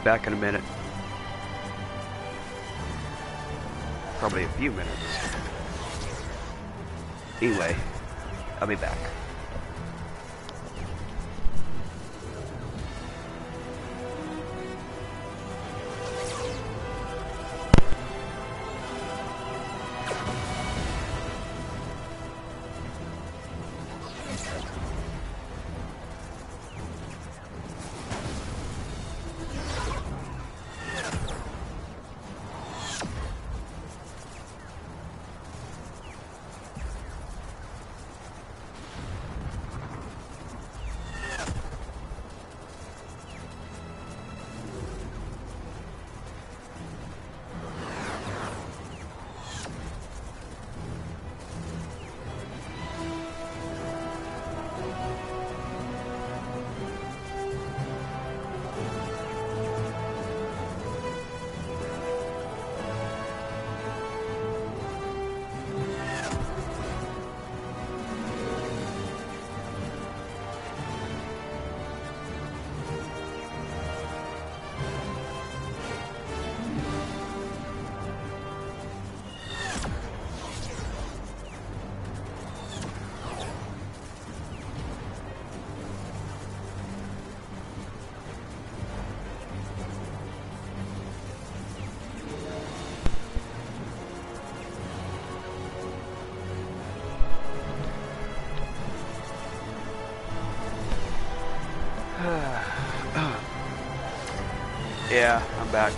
back in a minute. Probably a few minutes. Anyway, I'll be back. Yeah, I'm back.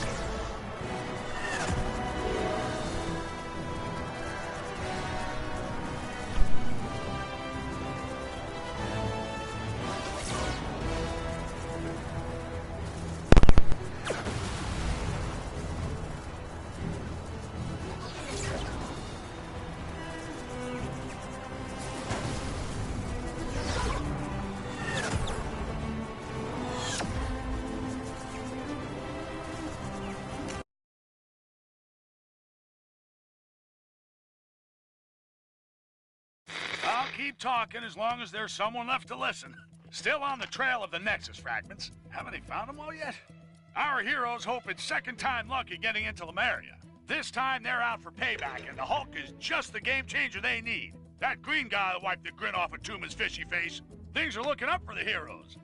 I'll keep talking as long as there's someone left to listen. Still on the trail of the Nexus fragments. Haven't they found them all yet? Our heroes hope it's second time lucky getting into Lemuria. This time they're out for payback, and the Hulk is just the game changer they need. That green guy will wipe the grin off of Attuma's fishy face. Things are looking up for the heroes.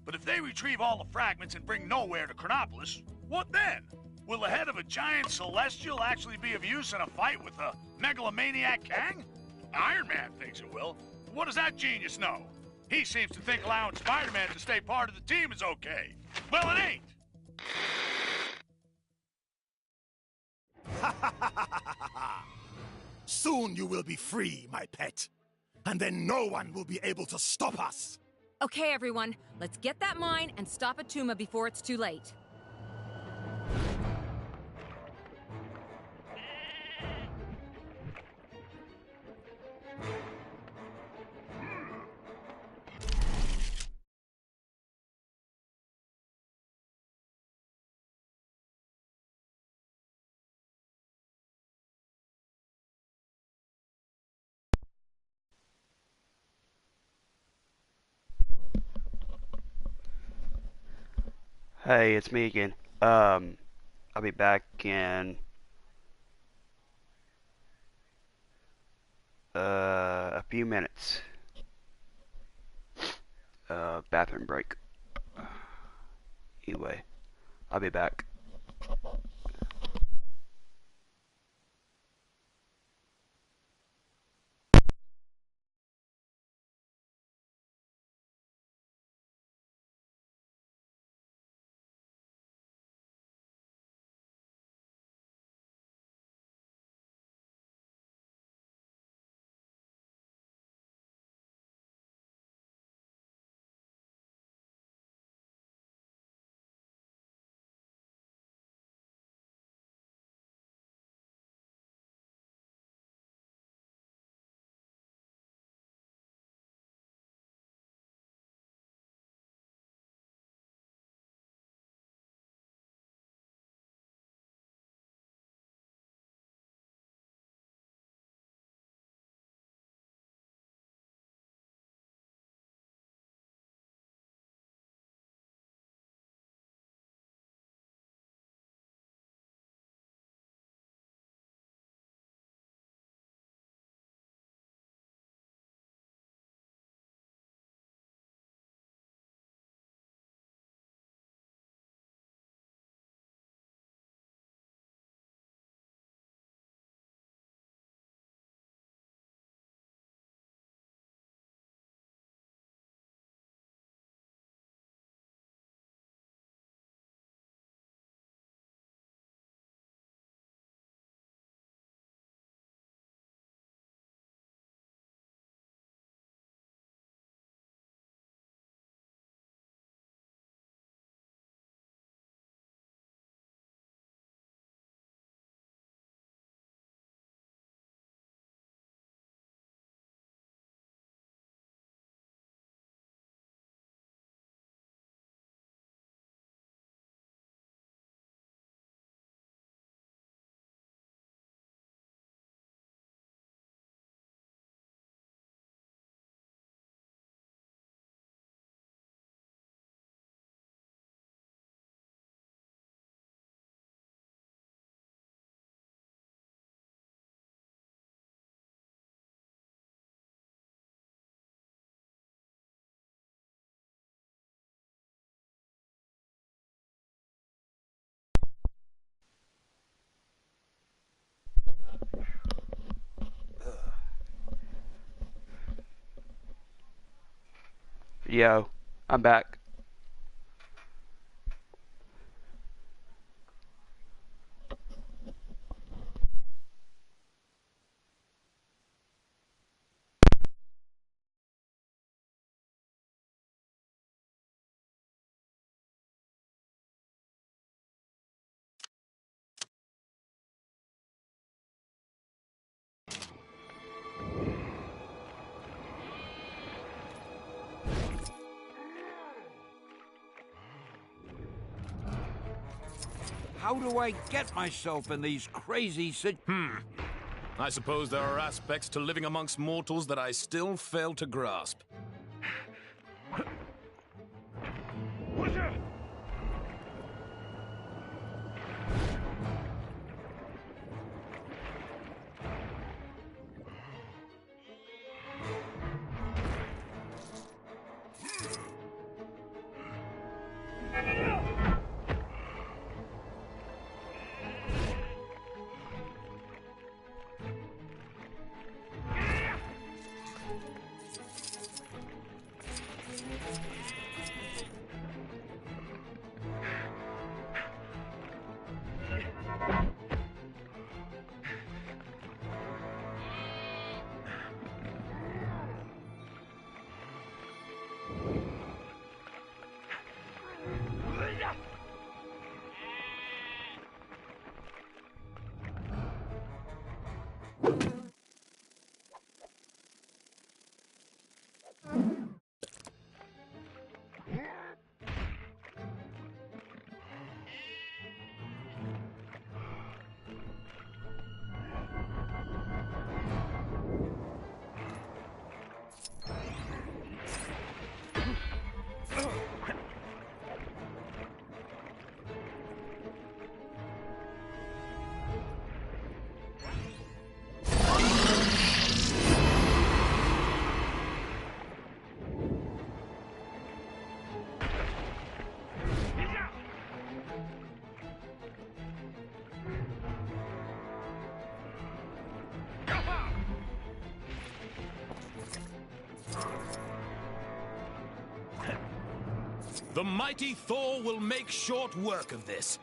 But if they retrieve all the fragments and bring Nowhere to Chronopolis, what then? Will the head of a giant celestial actually be of use in a fight with the megalomaniac Kang? Iron Man thinks it will. What does that genius know? He seems to think allowing Spider-Man to stay part of the team is okay. Well, it ain't. Soon you will be free, my pet. And then no one will be able to stop us. Okay, everyone. Let's get that mine and stop Attuma before it's too late. Hey, it's me again. I'll be back in a few minutes. Bathroom break. Anyway, I'll be back. Yo, I'm back. How do I get myself in these crazy I suppose there are aspects to living amongst mortals that I still fail to grasp. The mighty Thor will make short work of this.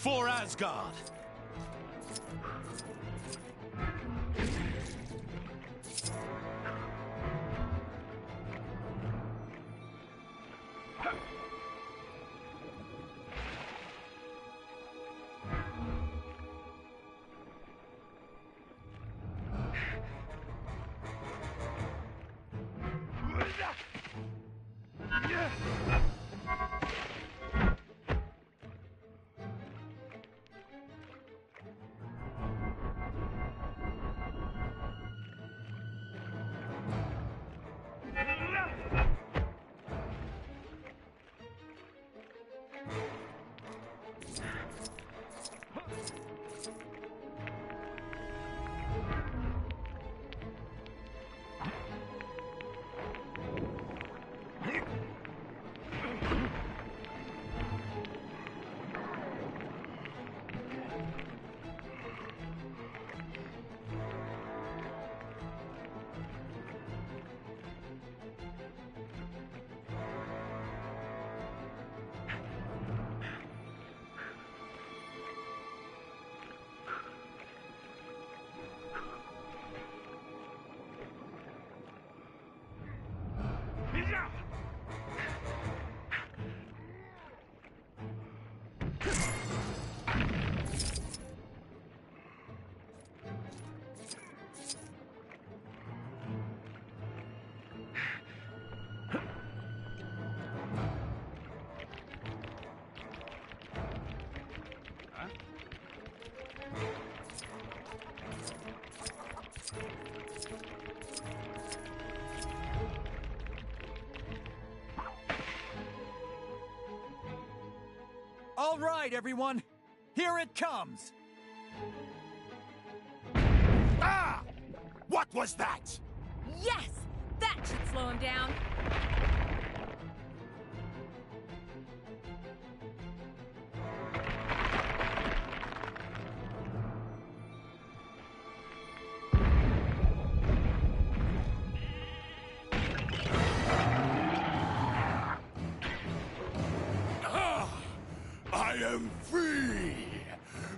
For Asgard! All right, everyone. Here it comes. Ah! What was that? Yes! That should slow him down. I am free!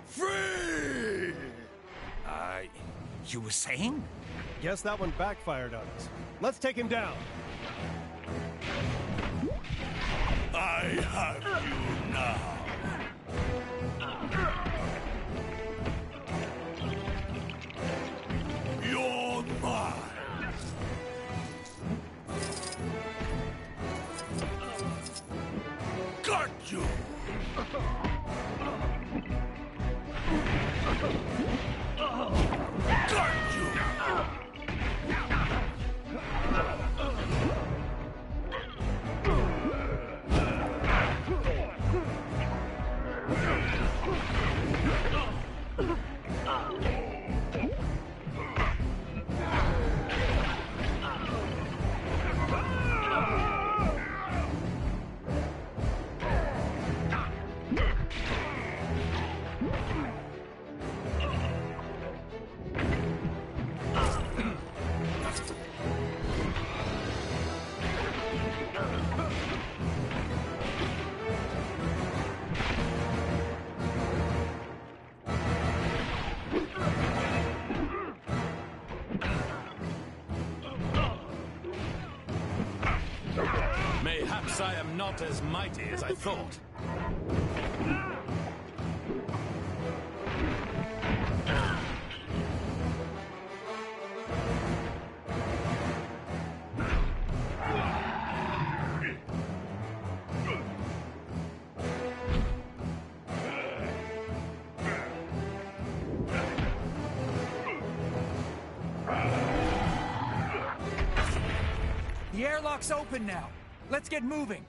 Free! You were saying? Guess that one backfired on us. Let's take him down. I have you now. You're mine. Got you. Got you. Mayhaps I am not as mighty as I thought. The airlock's open now. Let's get moving.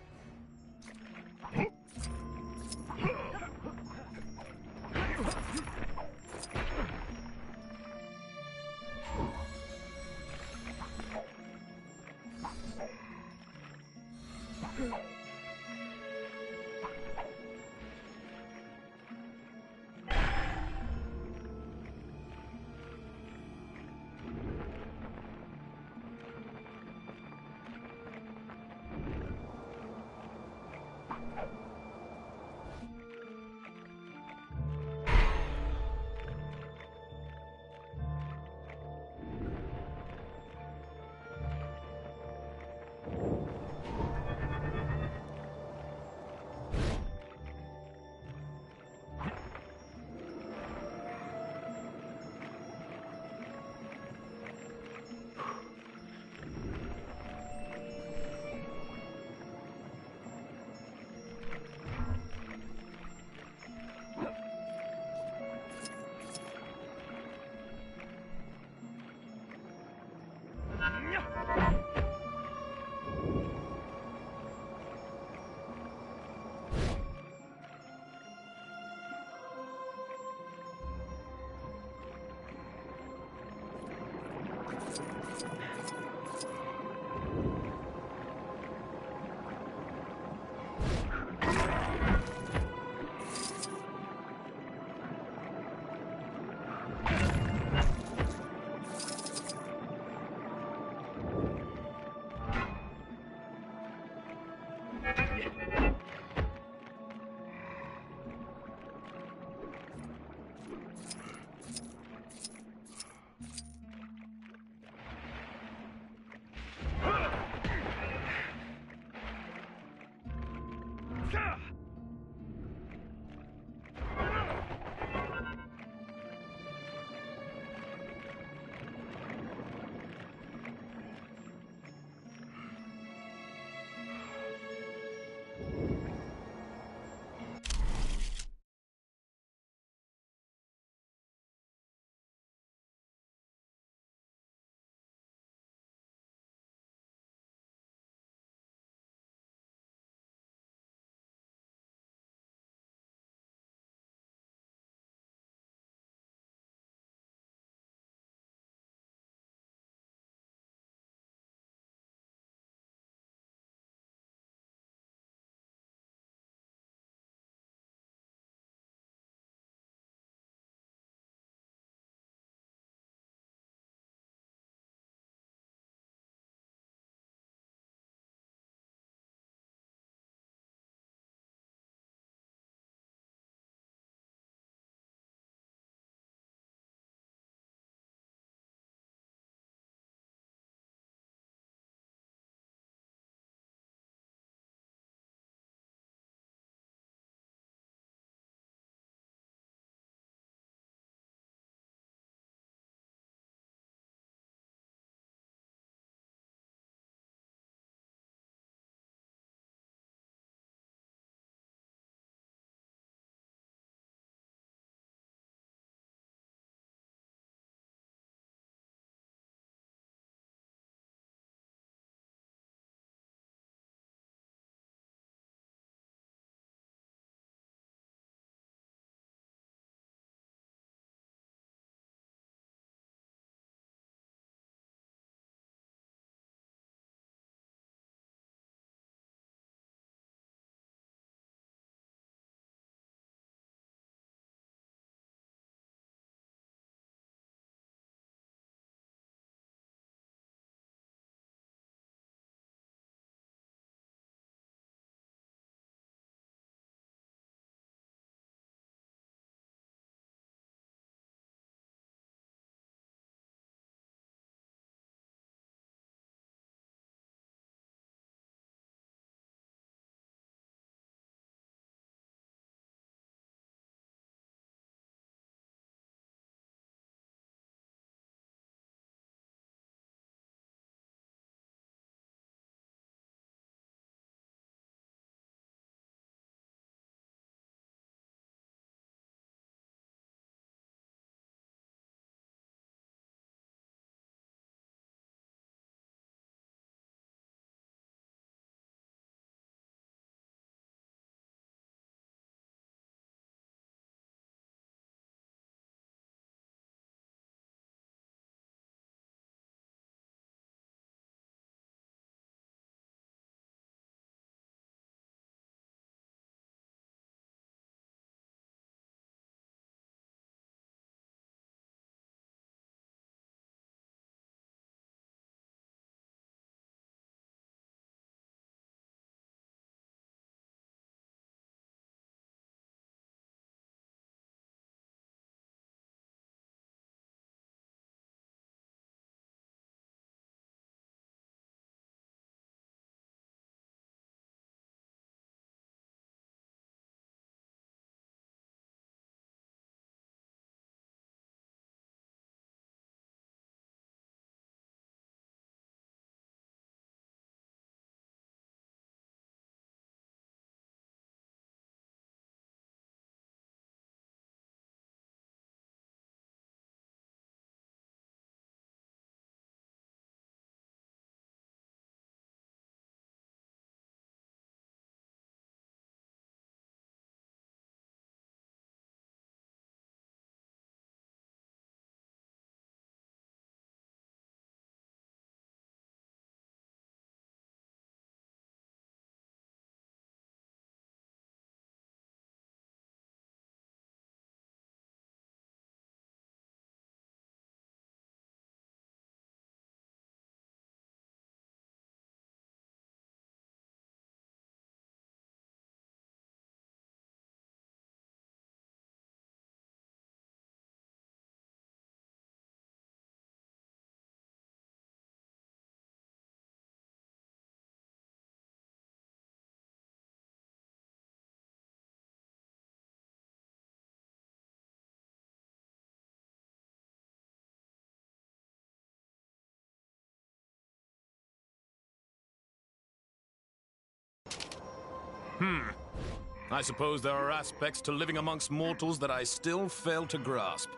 I suppose there are aspects to living amongst mortals that I still fail to grasp.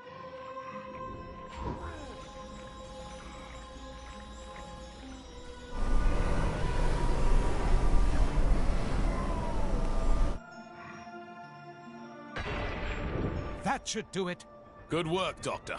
That should do it. Good work, Doctor.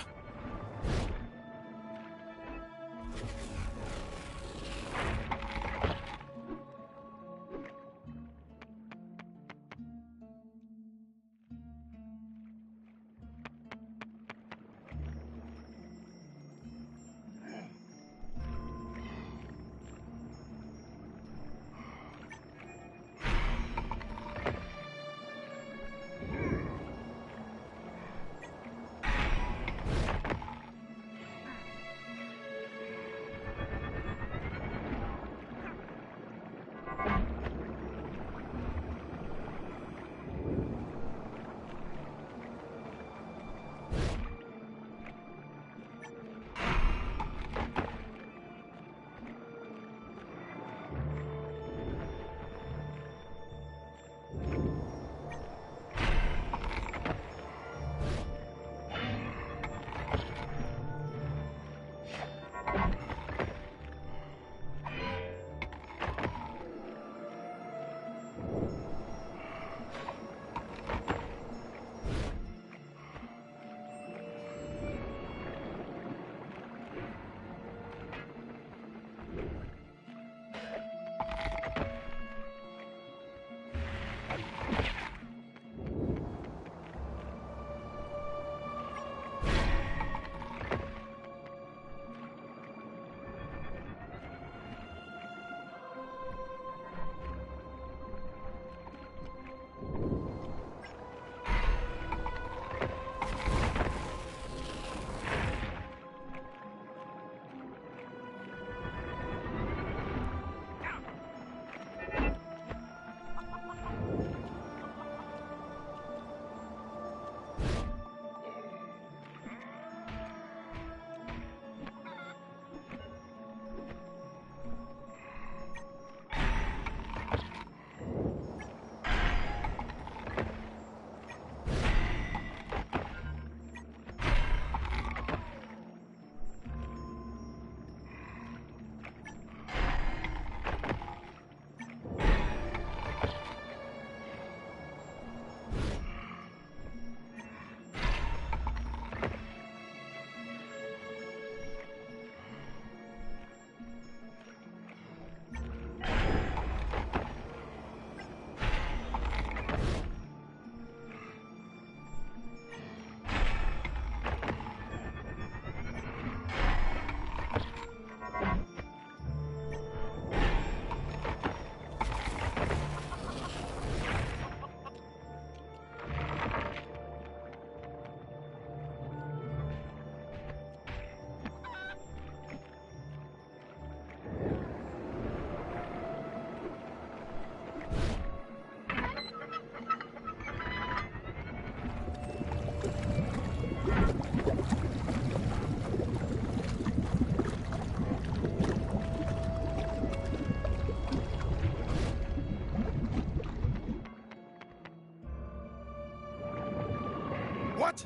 What?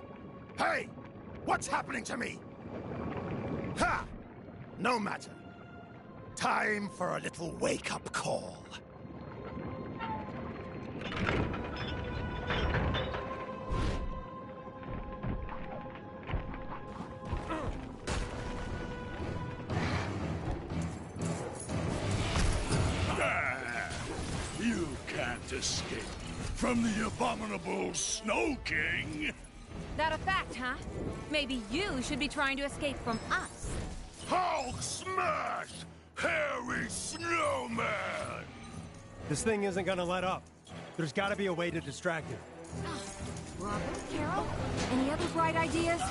Hey! What's happening to me? Ha! No matter. Time for a little wake-up call. You can't escape from the abominable Snow King. That a fact, huh? Maybe you should be trying to escape from us. Hulk smash! Hairy snowman! This thing isn't gonna let up. There's gotta be a way to distract it. Robert, Carol, any other bright ideas?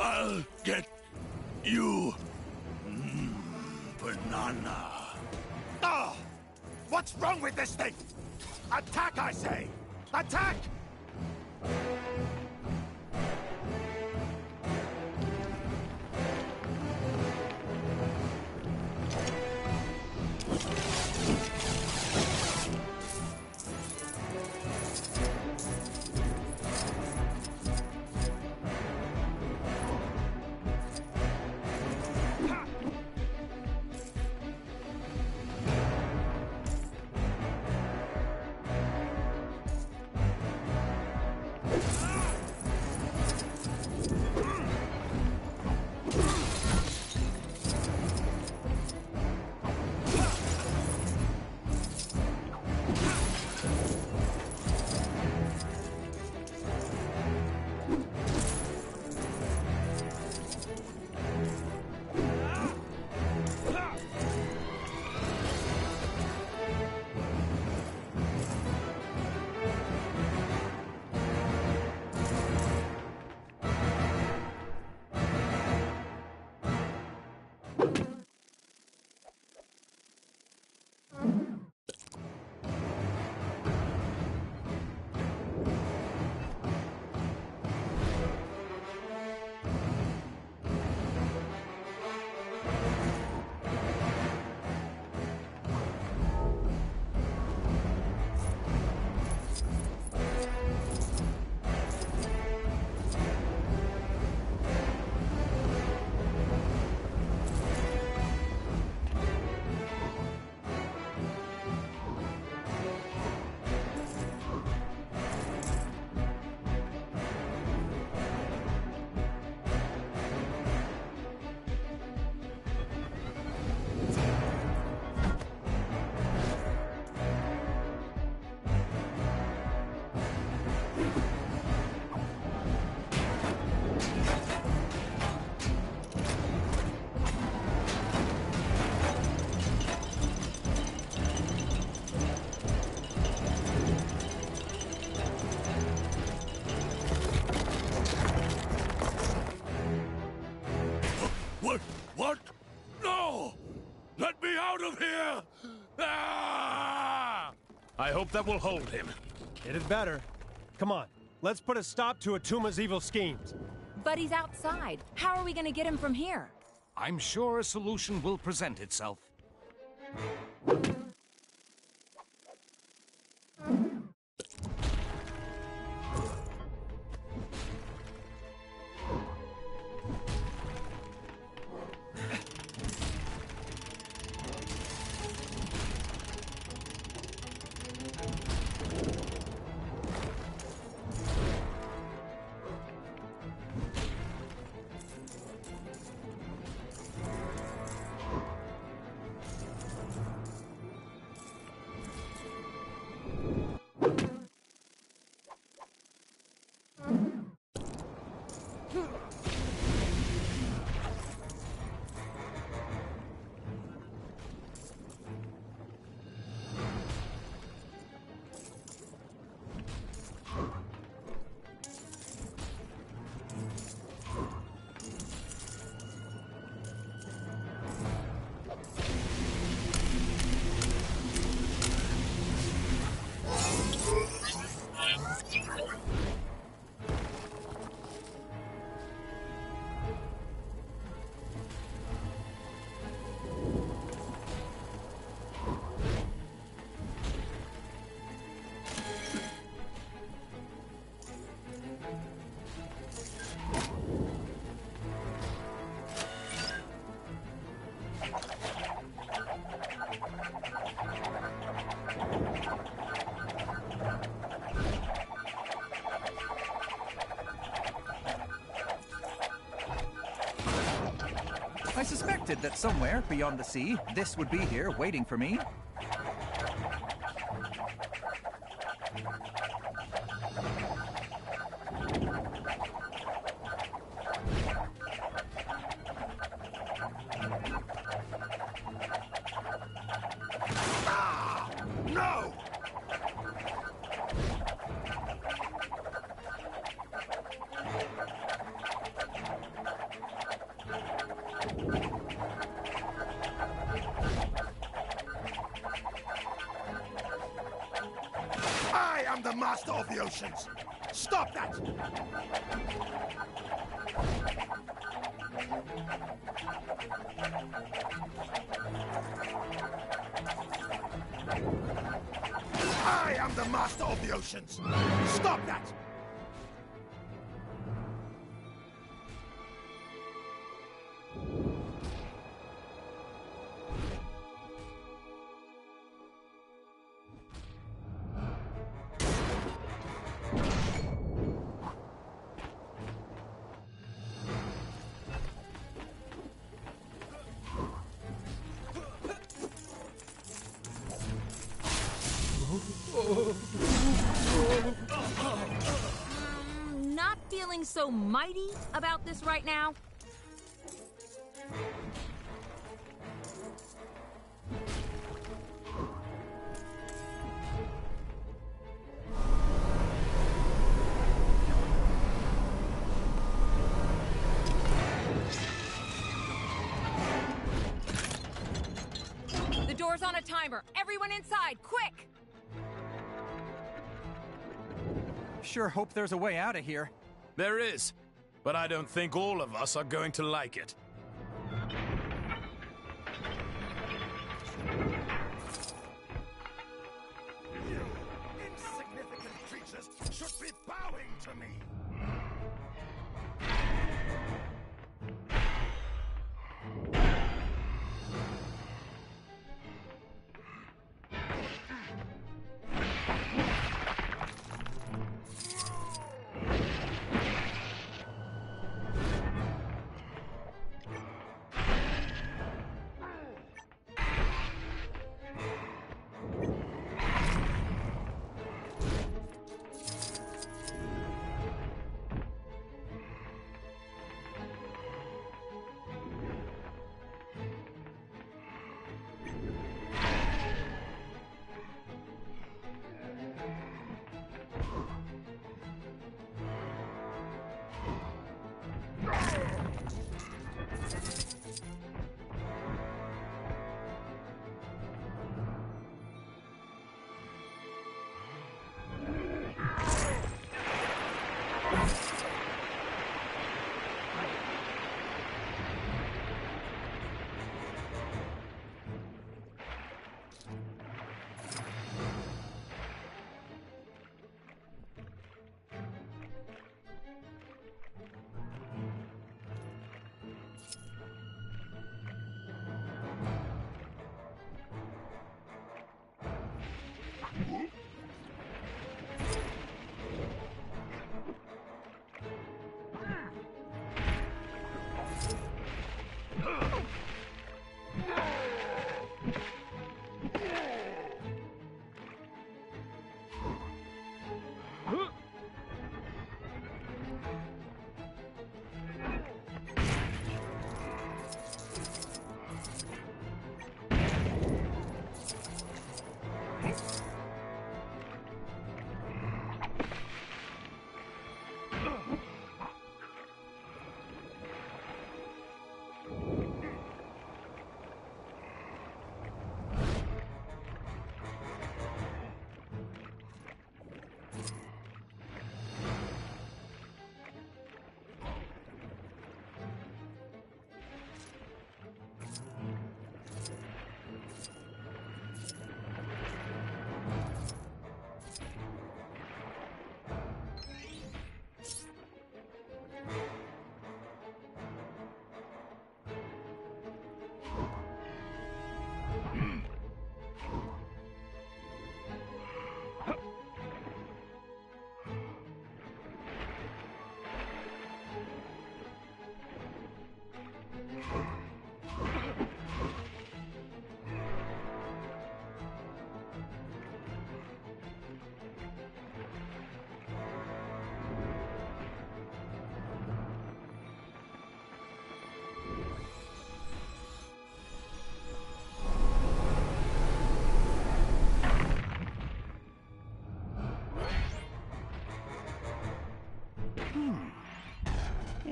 I'll get you. Banana. Oh! What's wrong with this thing? Attack, I say! Attack! out of here! Ah! I hope that will hold him. It had better. Come on, let's put a stop to Attuma's evil schemes. But he's outside. How are we gonna get him from here? I'm sure a solution will present itself. I suspected that somewhere beyond the sea, this would be here waiting for me. No! I am the master of the oceans! Stop that! I am the master of the oceans! Stop that! Not feeling so mighty about this right now. The door's on a timer. Everyone inside, quick! Sure hope there's a way out of here. There is, but I don't think all of us are going to like it. You insignificant creatures should be bowing to me!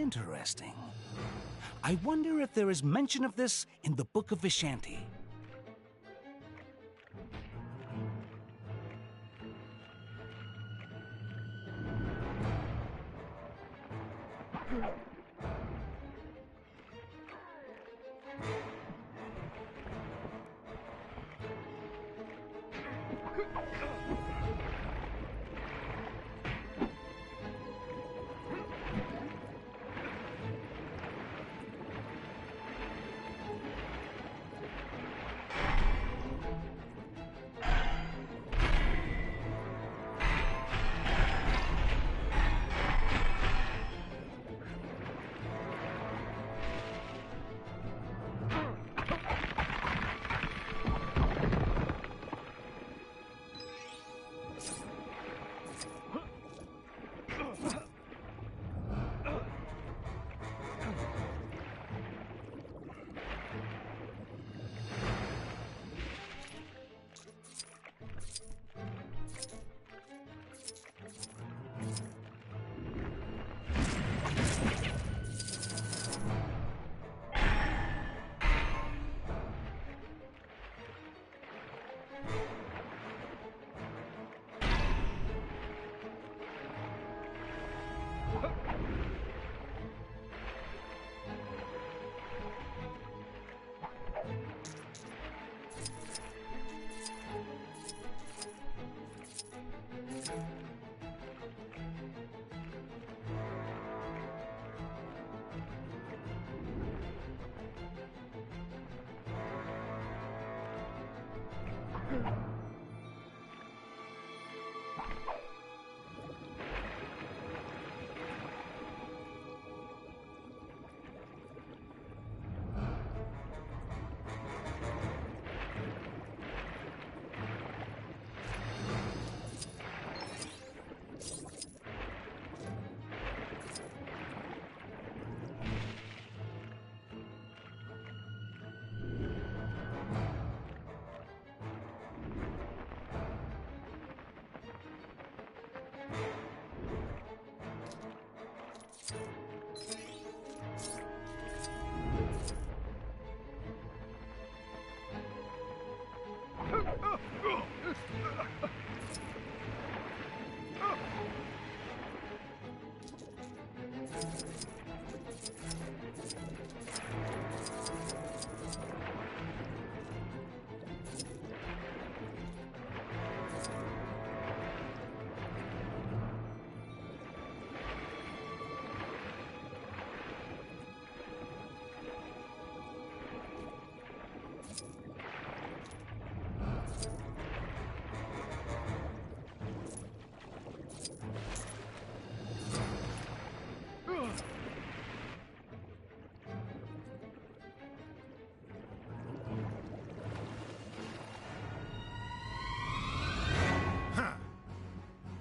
Interesting. I wonder if there is mention of this in the Book of Vishanti.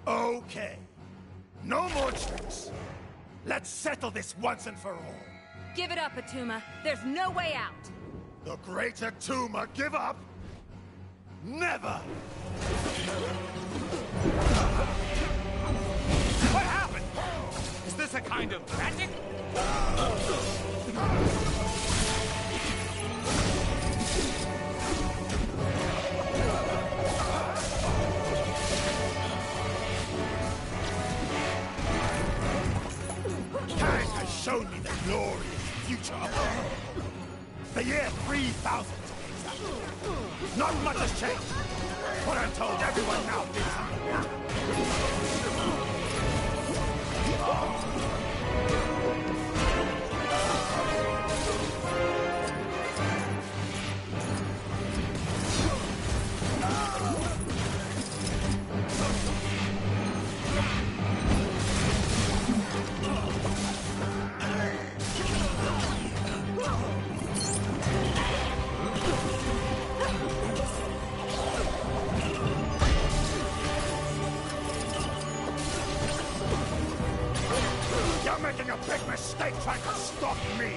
Okay. No more tricks. Let's settle this once and for all. Give it up, Attuma. There's no way out. The great Attuma give up? Never! What happened? Is this a kind of magic? Kang has shown me the glorious future of the world. The year 3000. Not much has changed, but I'm told everyone now thinks I'm the one. You're making a big mistake trying to stop me!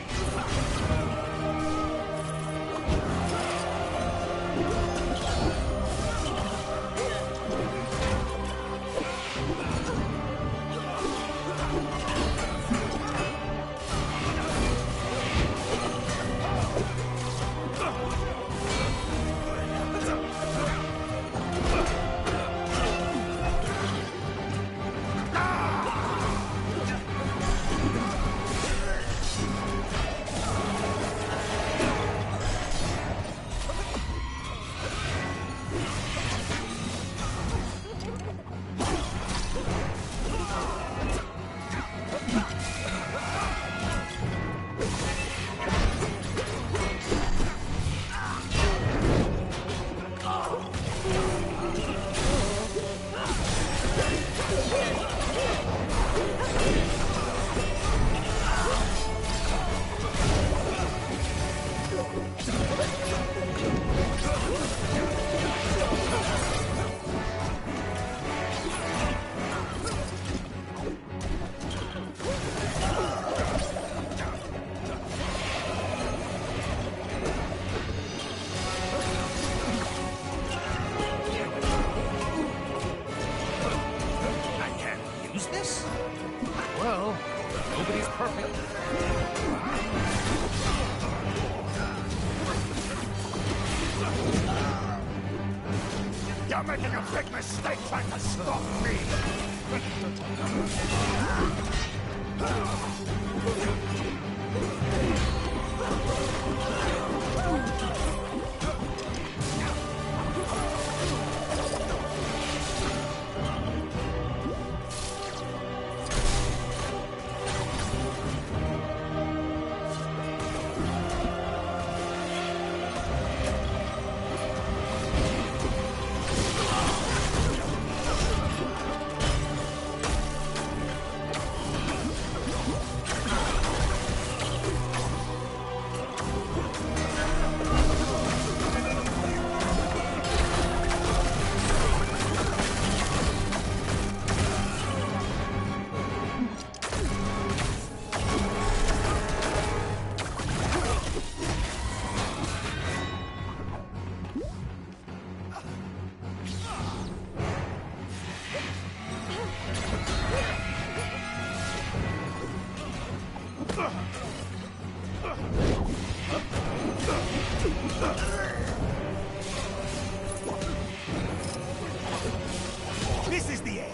You're making a big mistake trying to stop me! This is the end.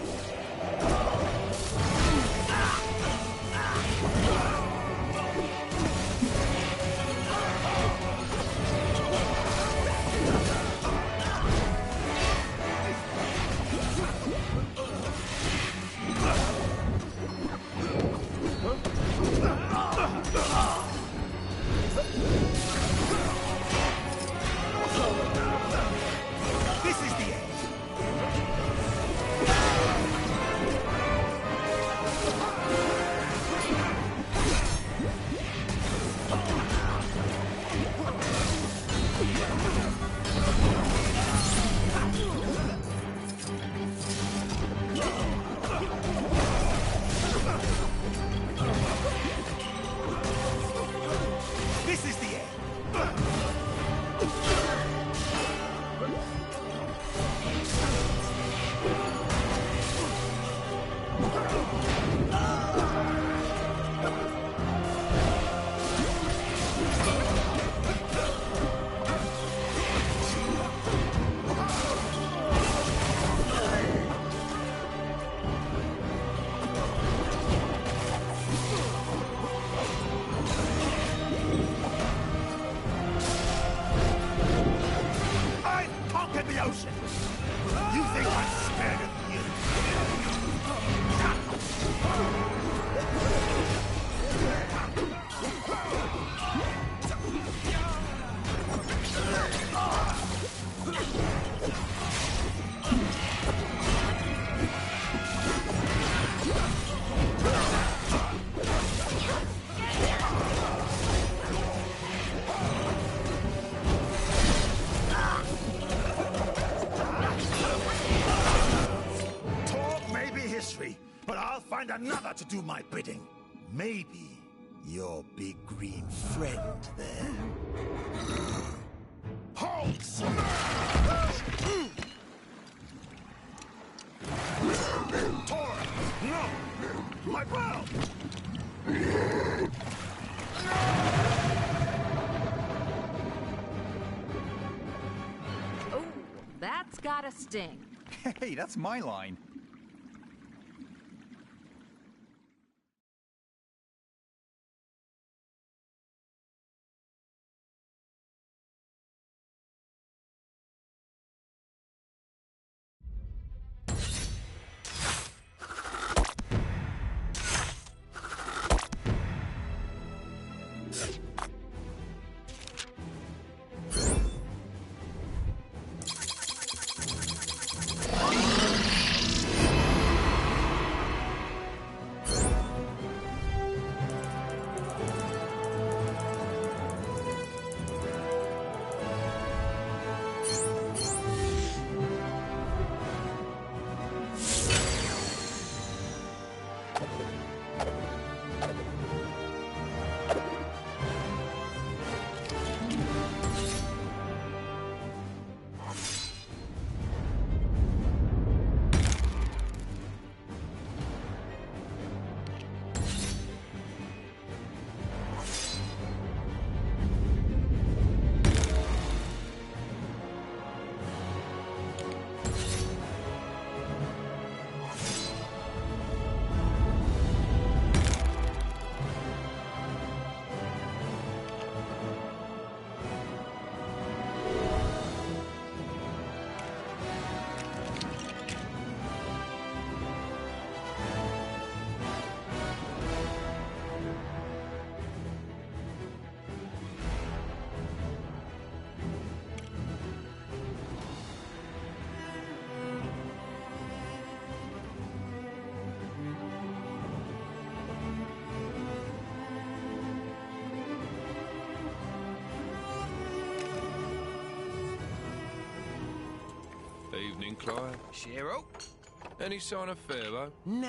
Another to do my bidding. Maybe your big green friend there. Halt! Thor! No! My bro! Oh, that's gotta sting. Hey, that's my line. Evening, Clive. Cyril? Any sign of Pharaoh? Nah,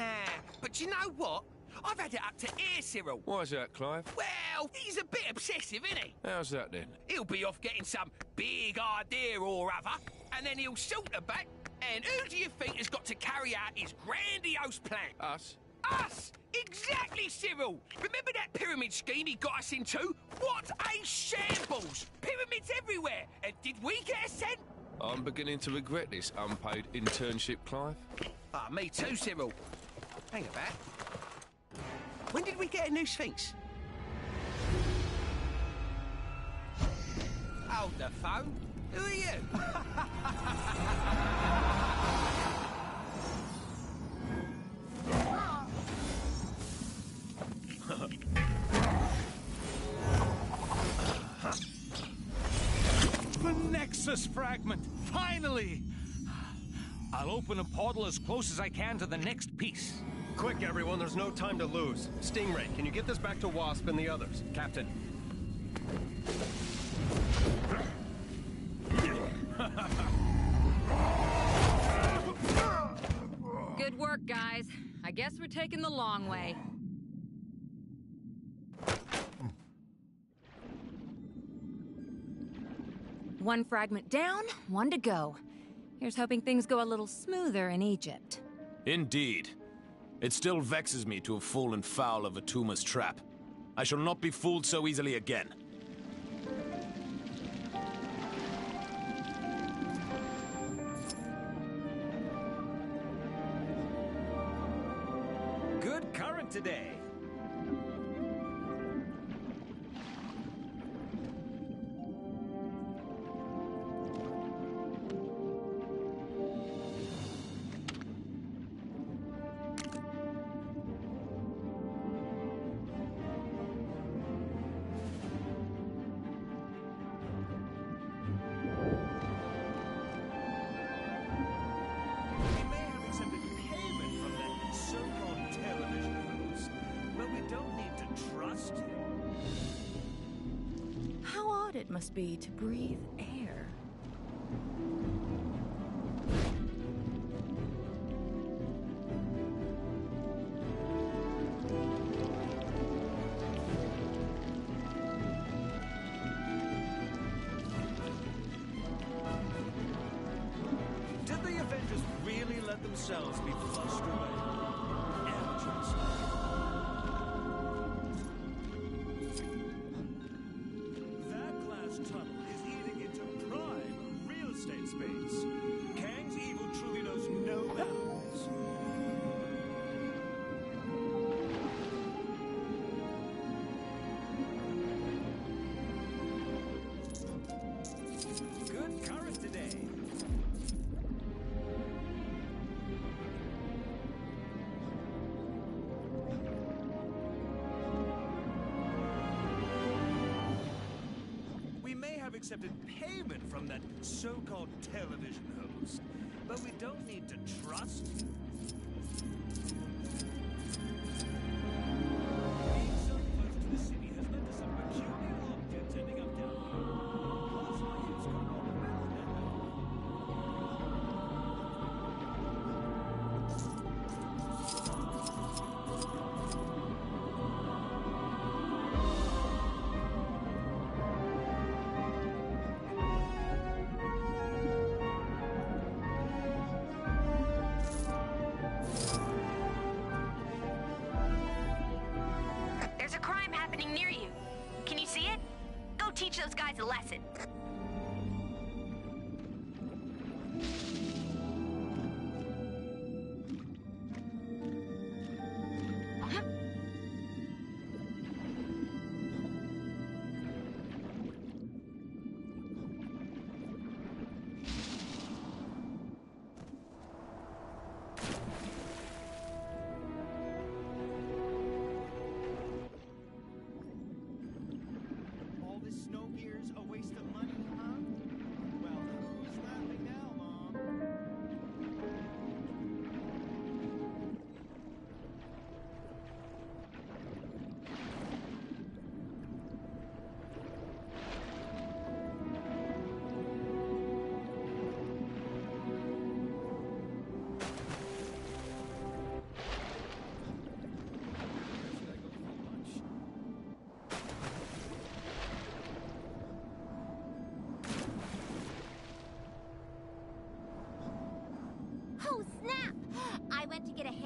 but you know what? I've had it up to here, Cyril. Why's that, Clive? Well, he's a bit obsessive, isn't he? How's that then? He'll be off getting some big idea or other, and then he'll saunter back, and who do you think has got to carry out his grandiose plan? Us? Us! Exactly, Cyril! Remember that pyramid scheme he got us into? What a shambles! Pyramids everywhere! And did we get a cent? I'm beginning to regret this unpaid internship, Clive. Ah, me too, Cyril. Hang about. When did we get a new Sphinx? Hold the phone. Who are you? The Nexus fragment! Finally! I'll open a portal as close as I can to the next piece. Quick, everyone, there's no time to lose. Stingray, can you get this back to Wasp and the others? Captain. Good work, guys. I guess we're taking the long way. One fragment down, one to go. Here's hoping things go a little smoother in Egypt. Indeed. It still vexes me to have fallen foul of Attuma's trap. I shall not be fooled so easily again. Good current today. It must be to breathe air. Did the Avengers really let themselves be flushed away? Amateurs. Tunnel is eating into prime real estate space. Kang's evil truly knows no bounds. Good current today. Accepted payment from that so-called television host, but we don't need to trust him. Being so close to the city has led to some peculiar objects ending up down here. Plus, my use got all the teach those guys a lesson. All this snow gear's a waste of money.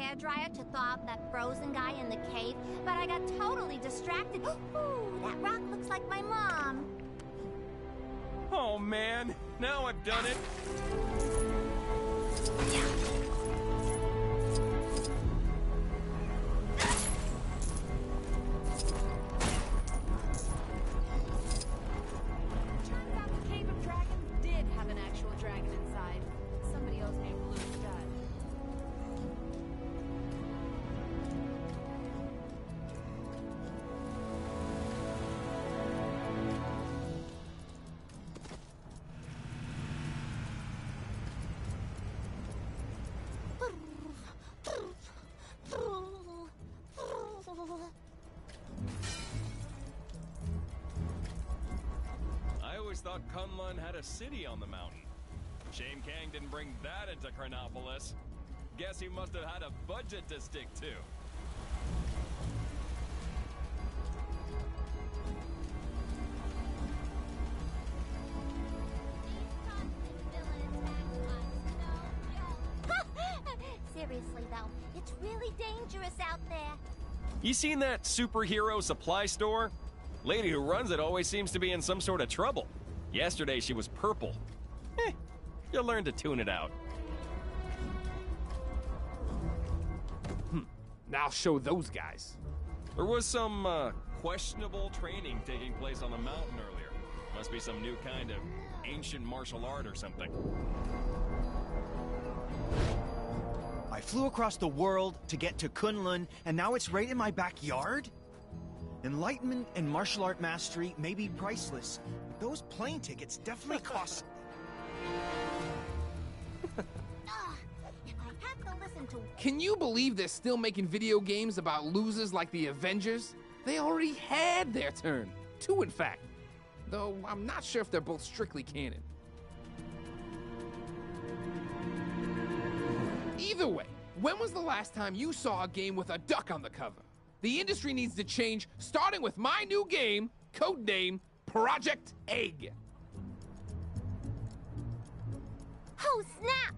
hairdryer to thaw out that frozen guy in the cave, but I got totally distracted. Ooh, that rock looks like my mom. Oh man, now I've done it. Turns out the Cave of Dragons did have an actual dragon inside. Somebody owes me a blue stud. I always thought Kangland had a city on the mountain. Shame Kang didn't bring that into Chronopolis. Guess he must have had a budget to stick to. Seriously though, it's really dangerous out there. You seen that superhero supply store? Lady who runs it always seems to be in some sort of trouble. Yesterday she was purple. You'll learn to tune it out. Now show those guys. There was some questionable training taking place on the mountain earlier. Must be some new kind of ancient martial art or something. I flew across the world to get to Kunlun, and now it's right in my backyard? Enlightenment and martial art mastery may be priceless, but those plane tickets definitely cost... If I had to listen to... Can you believe they're still making video games about losers like the Avengers? They already had their turn. 2, in fact. Though I'm not sure if they're both strictly canon. Either way, when was the last time you saw a game with a duck on the cover? The industry needs to change, starting with my new game, codename Project Egg. Oh, snap!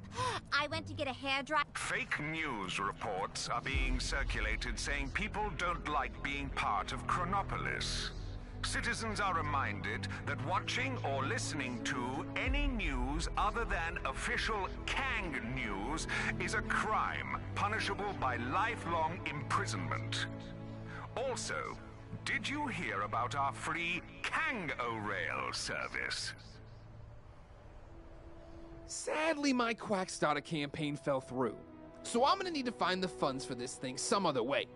I went to get a hairdryer. Fake news reports are being circulated saying people don't like being part of Chronopolis. Citizens are reminded that watching or listening to any news other than official Kang news is a crime punishable by lifelong imprisonment. Also, did you hear about our free Kang-O-Rail service? Sadly, my Quack Starter campaign fell through, so I'm gonna need to find the funds for this thing some other way.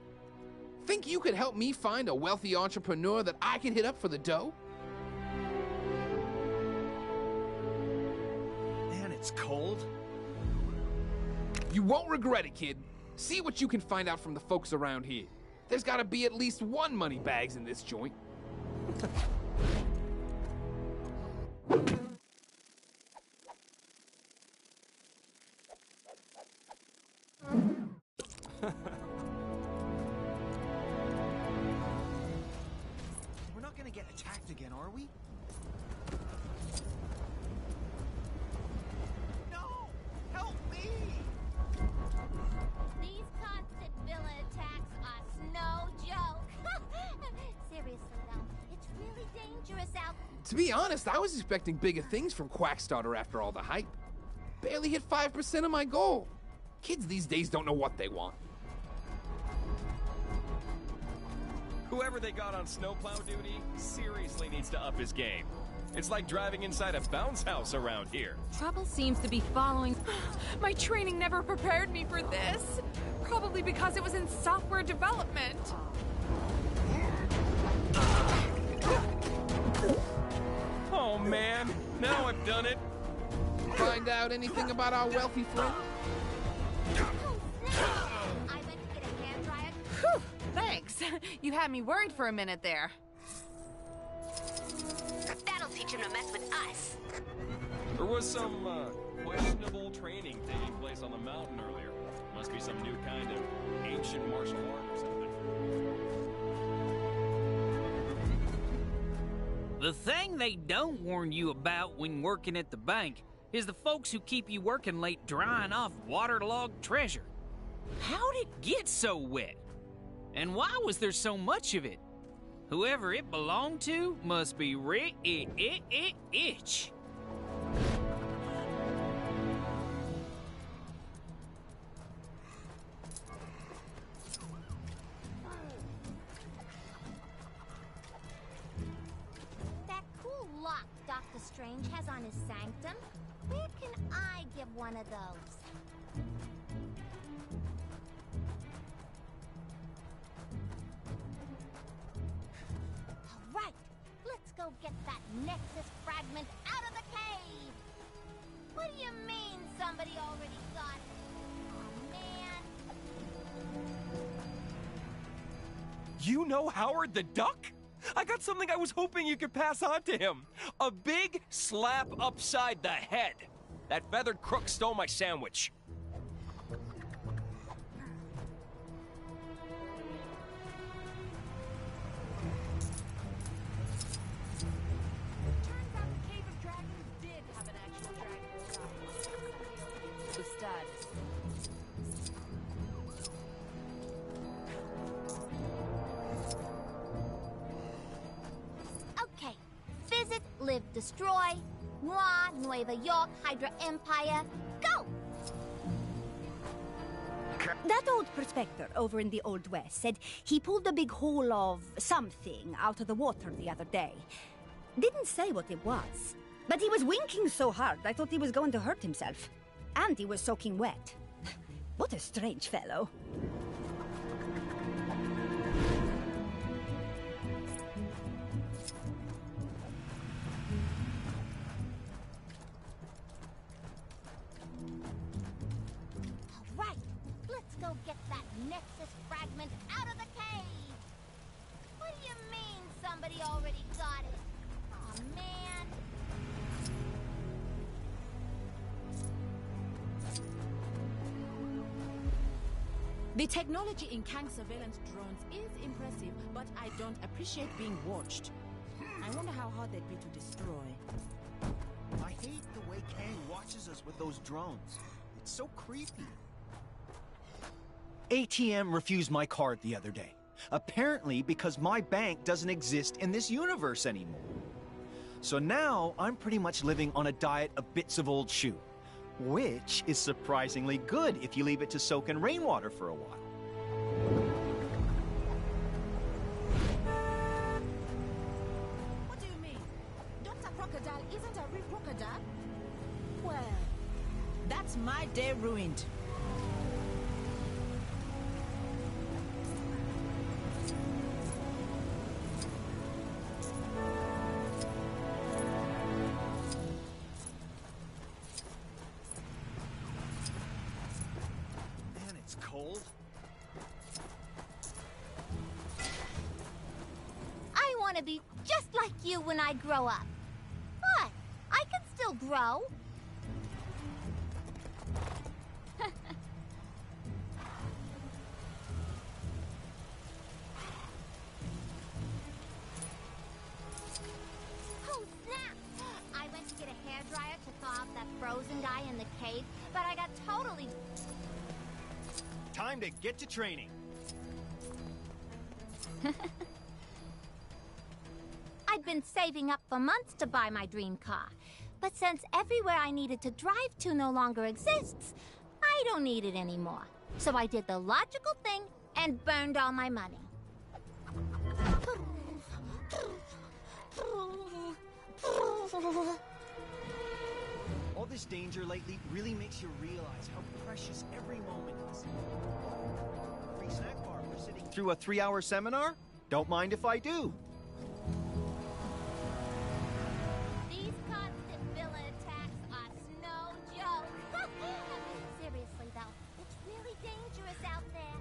Think you could help me find a wealthy entrepreneur that I can hit up for the dough? Man, it's cold. You won't regret it, kid. See what you can find out from the folks around here. There's gotta be at least one MoneyBags in this joint. We're not gonna get attacked again, are we? No! Help me! These constant villain attacks are no joke. Seriously though, it's really dangerous out there. To be honest, I was expecting bigger things from Quackstarter after all the hype. Barely hit 5% of my goal. Kids these days don't know what they want. Whoever they got on snowplow duty seriously needs to up his game. It's like driving inside a bounce house around here. Trouble seems to be following. My training never prepared me for this. Probably because it was in software development. Oh man, now I've done it. Find out anything about our wealthy friend? I went to get a hairdryer. Whew, thanks. You had me worried for a minute there. That'll teach him to mess with us. There was some questionable training taking place on the mountain earlier. Must be some new kind of ancient martial art or something. The thing they don't warn you about when working at the bank is the folks who keep you working late drying off waterlogged treasure. How'd it get so wet? And why was there so much of it? Whoever it belonged to must be rich. That cool lock Dr. Strange has on his sanctum, where can I get one of those? All right, let's go get that Nexus fragment out of the cave! What do you mean somebody already got it? Oh, man. You know Howard the Duck? I got something I was hoping you could pass on to him. A big slap upside the head. That feathered crook stole my sandwich. Turns out the Cave of Dragons did have an actual dragon inside. Okay. Visit, live, destroy. Noir, Nueva York, Hydra Empire. Go! That old prospector over in the Old West said he pulled a big hole of something out of the water the other day. Didn't say what it was, but he was winking so hard I thought he was going to hurt himself. And he was soaking wet. What a strange fellow. Go get that Nexus fragment out of the cave! What do you mean somebody already got it? Aw, man. The technology in Kang's surveillance drones is impressive, but I don't appreciate being watched. I wonder how hard they'd be to destroy. I hate the way Kang watches us with those drones. It's so creepy. ATM refused my card the other day. Apparently because my bank doesn't exist in this universe anymore. So now I'm pretty much living on a diet of bits of old shoe. Which is surprisingly good if you leave it to soak in rainwater for a while. What do you mean? Dr. Crocodile isn't a real crocodile? Well, that's my day ruined. Cold? I want to be just like you when I grow up. What? I can still grow. Oh, snap! I went to get a hairdryer to thaw out that frozen guy in the cave, but I got totally... Time to get to training. I'd been saving up for months to buy my dream car. But since everywhere I needed to drive to no longer exists, I don't need it anymore. So I did the logical thing and burned all my money. All this danger lately really makes you realize how precious every moment is. Free snack bar for sitting through a 3-hour seminar? Don't mind if I do. These constant villain attacks are no joke. Seriously though, it's really dangerous out there.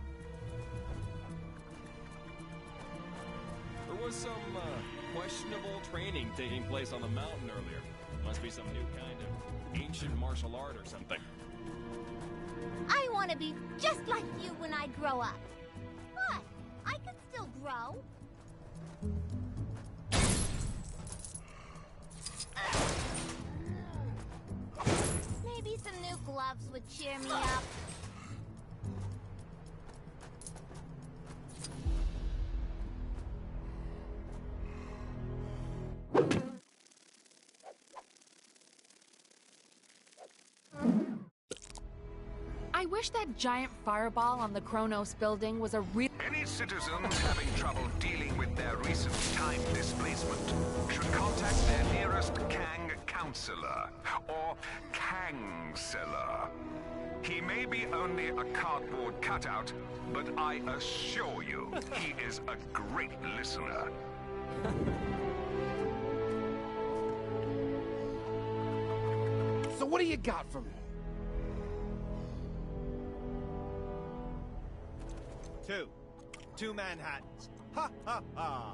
There was some questionable training taking place on the mountain earlier. Must be some new kind of ancient martial art or something. I want to be just like you when I grow up. What? I can still grow. Maybe some new gloves would cheer me up. wish that giant fireball on the Kronos building was a real... Any citizens having trouble dealing with their recent time displacement should contact their nearest Kang counselor, or Kangseller. He may be only a cardboard cutout, but I assure you, he is a great listener. So what do you got for me? Two Manhattans. Ha ha ha!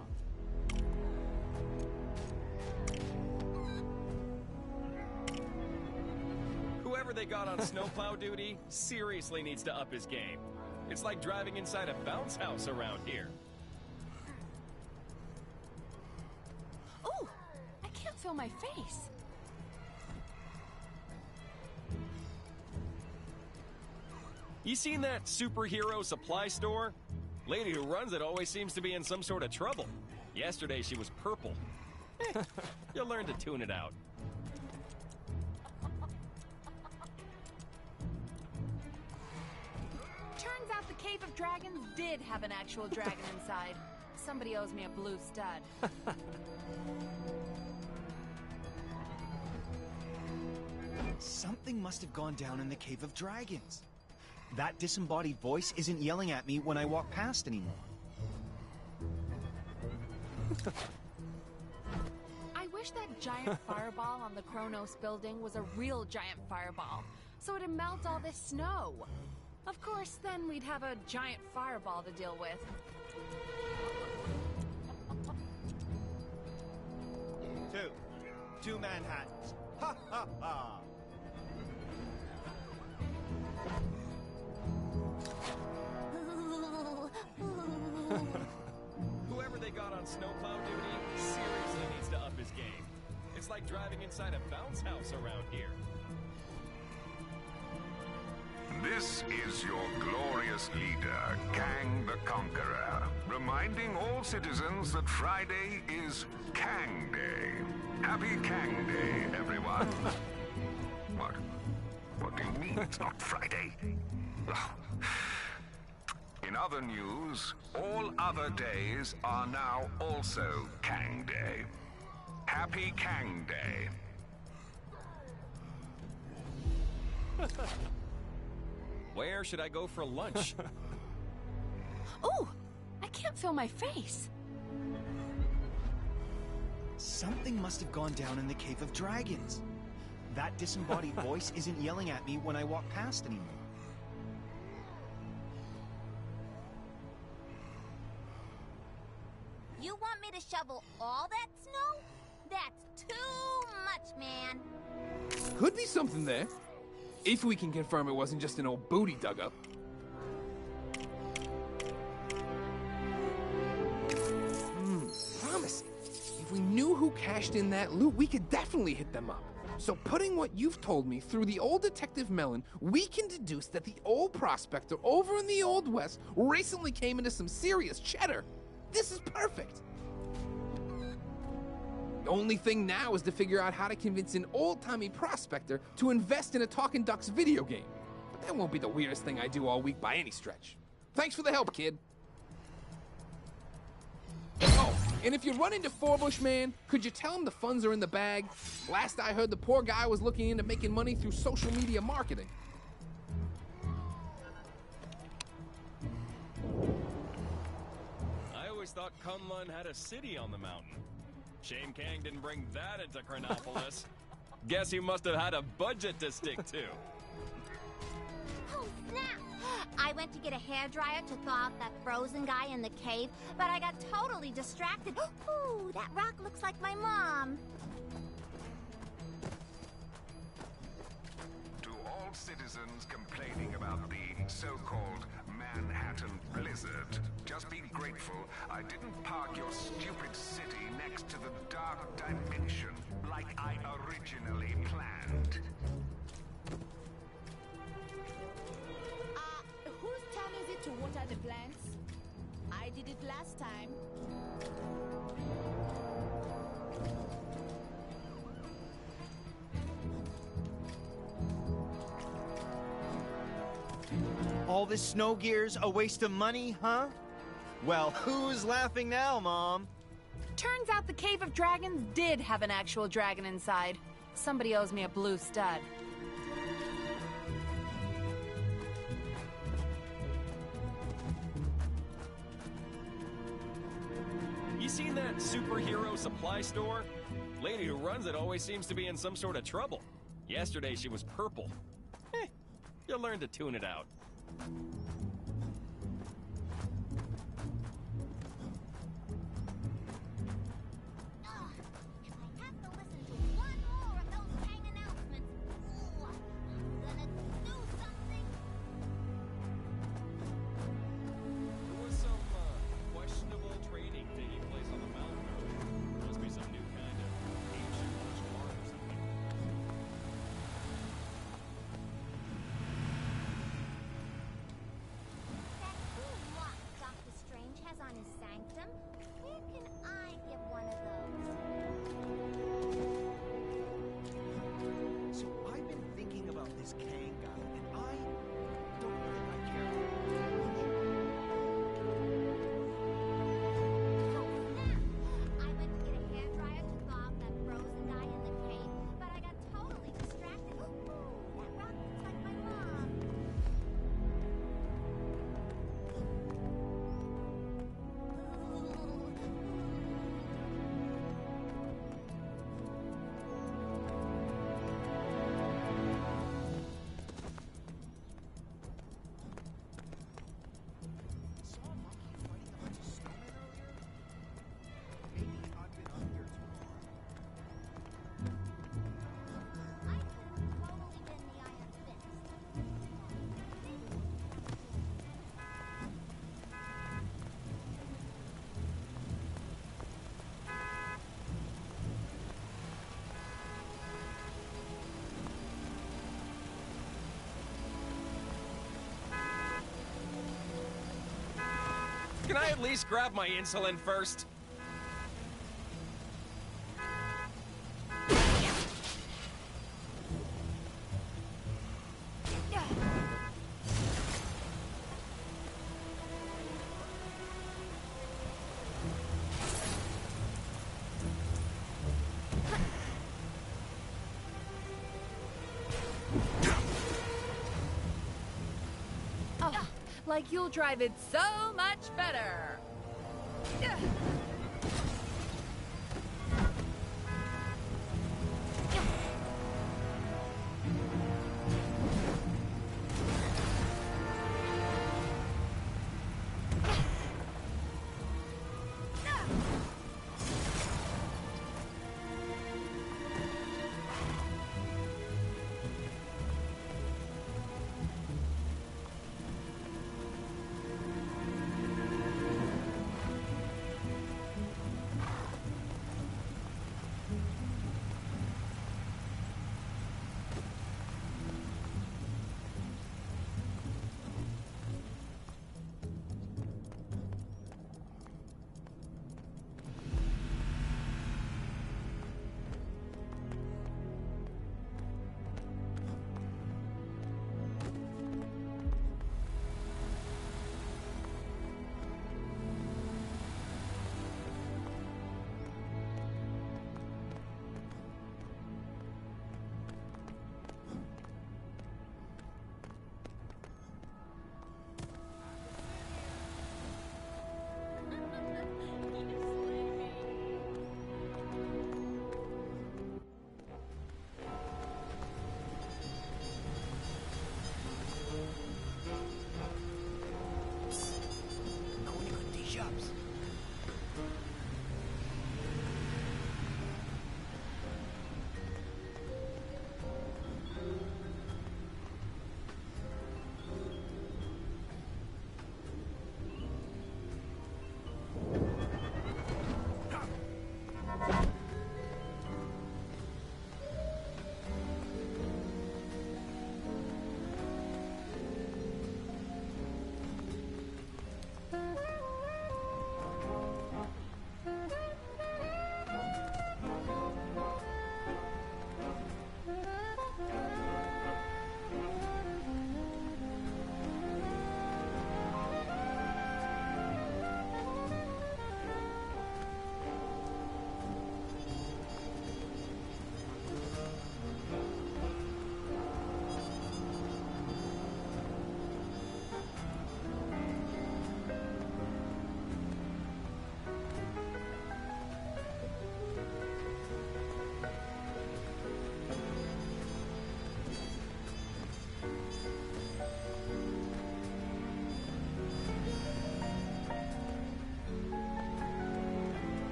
Whoever they got on snowplow duty seriously needs to up his game. It's like driving inside a bounce house around here. Ooh, I can't feel my face. You seen that superhero supply store? Lady who runs it always seems to be in some sort of trouble. Yesterday she was purple. You'll learn to tune it out. Turns out the Cave of Dragons did have an actual dragon inside. Somebody owes me a blue stud. Something must have gone down in the Cave of Dragons. That disembodied voice isn't yelling at me when I walk past anymore. I wish that giant fireball on the Kronos building was a real giant fireball, so it'd melt all this snow. Of course, then we'd have a giant fireball to deal with. Two Manhattans. Ha ha ha! Whoever they got on snowplow duty seriously needs to up his game. It's like driving inside a bounce house around here. This is your glorious leader, Kang the Conqueror, reminding all citizens that Friday is Kang Day. Happy Kang Day, everyone. What? What do you mean it's not Friday? In other news, all other days are now also Kang Day. Happy Kang Day. Where should I go for lunch? Ooh, I can't feel my face. Something must have gone down in the Cave of Dragons. That disembodied voice isn't yelling at me when I walk past anymore. You want me to shovel all that snow? That's too much, man. Could be something there. If we can confirm it wasn't just an old booty dug up. Promising. If we knew who cashed in that loot, we could definitely hit them up. So putting what you've told me through the old Detective Melon, we can deduce that the old prospector over in the Old West recently came into some serious cheddar. This is perfect. The only thing now is to figure out how to convince an old-timey prospector to invest in a Talking Ducks video game. But that won't be the weirdest thing I do all week by any stretch. Thanks for the help, kid. Oh, and if you run into Forbush Man, could you tell him the funds are in the bag? Last I heard, the poor guy was looking into making money through social media marketing. I always thought Kunlun had a city on the mountain. Shame Kang didn't bring that into Chronopolis. Guess he must have had a budget to stick to. Oh, snap! I went to get a hairdryer to thaw out that frozen guy in the cave, but I got totally distracted. Ooh, that rock looks like my mom. To all citizens complaining about the so-called Manhattan Blizzard, just be grateful I didn't park your stupid city next to the dark dimension like I originally planned. Whose turn is it to water the plants? I did it last time. All this snow gear's a waste of money, huh? Well, who's laughing now, Mom? Turns out the Cave of Dragons did have an actual dragon inside. Somebody owes me a blue stud. You seen that superhero supply store? Lady who runs it always seems to be in some sort of trouble. Yesterday she was purple. You'll learn to tune it out. So I've been thinking about this Kang guy, and I don't think I care for I went to get a hairdryer to thaw out that frozen guy in the cave, but I got totally distracted. Ooh, that rock looks like my mom. Can I at least grab my insulin first? Oh, like you'll drive it so much better.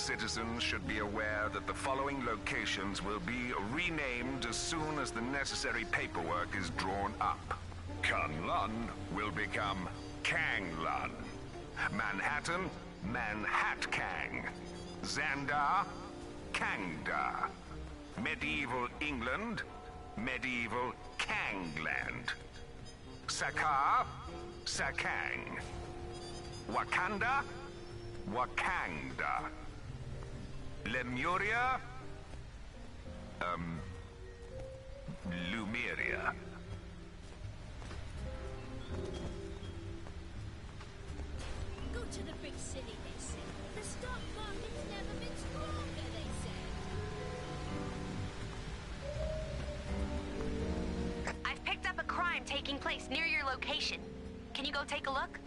citizens should be aware that the following locations will be renamed as soon as the necessary paperwork is drawn up. Kangland will become Kangland. Manhattan, Manhatkang. Xandar, Kangdar. Medieval England, Medieval Kangland. Sakaar, Sakang. Wakanda, Wakangda. Lemuria, Lumeria. Go to the big city, they say. The stock market's never been stronger, they say. I've picked up a crime taking place near your location. Can you go take a look?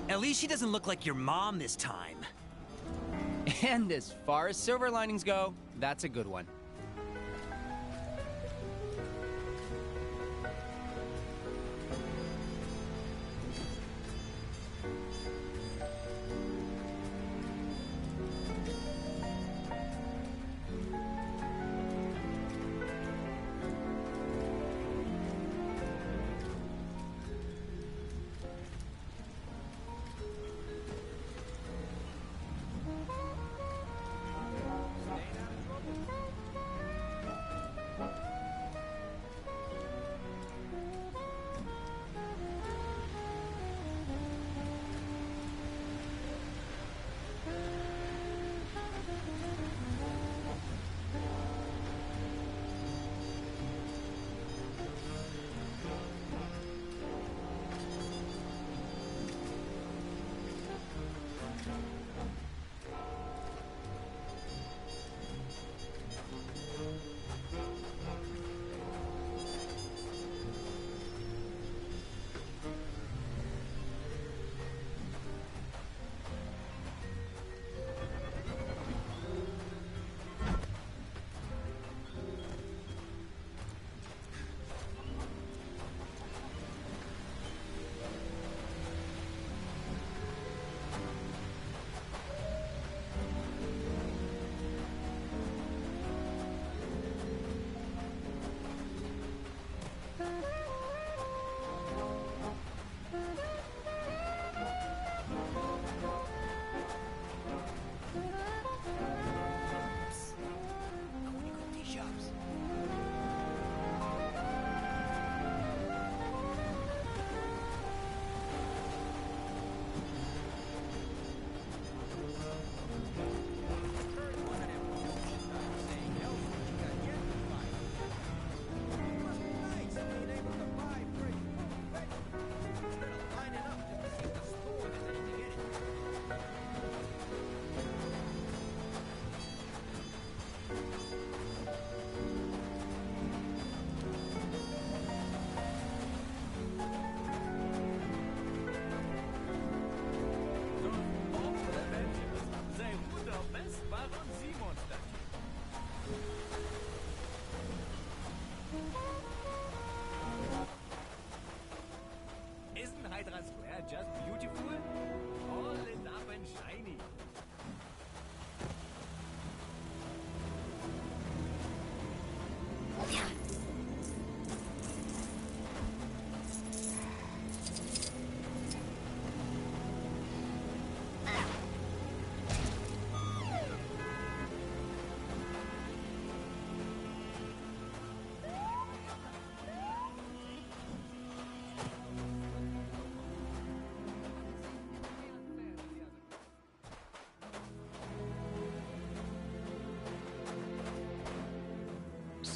At least she doesn't look like your mom this time. And as far as silver linings go, that's a good one.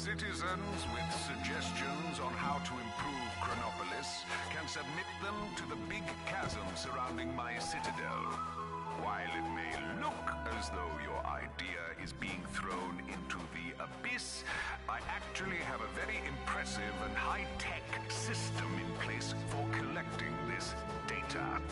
Citizens with suggestions on how to improve Chronopolis can submit them to the big chasm surrounding my citadel. While it may look as though your idea is being thrown into the abyss, I actually have a very impressive and high-tech system in place for collecting this data.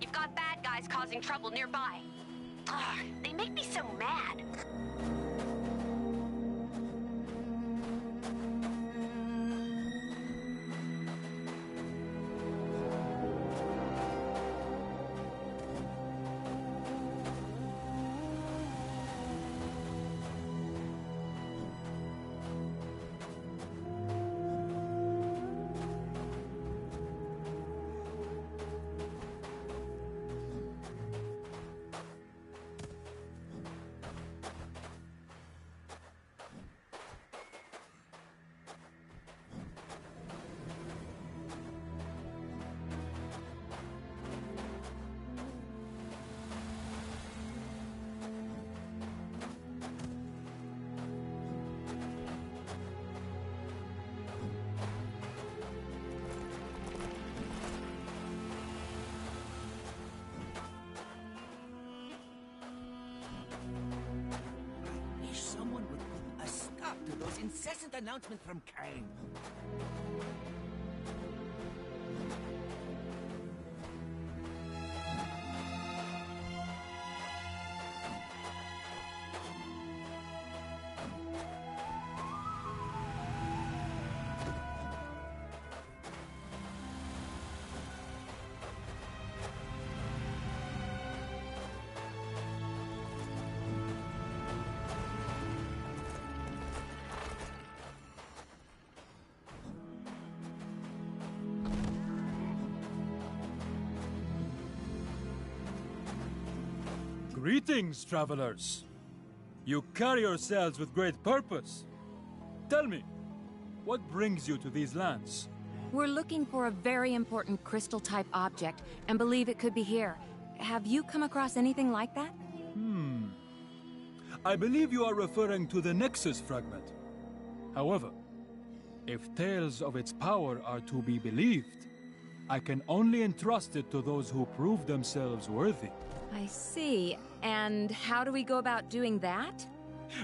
You've got bad guys causing trouble nearby. Ugh, they make me so mad. Incessant announcement from Kang. Greetings, travelers. You carry yourselves with great purpose. Tell me, what brings you to these lands? We're looking for a very important crystal-type object and believe it could be here. Have you come across anything like that? I believe you are referring to the Nexus fragment. However, If tales of its power are to be believed, I can only entrust it to those who prove themselves worthy. I see. And how do we go about doing that?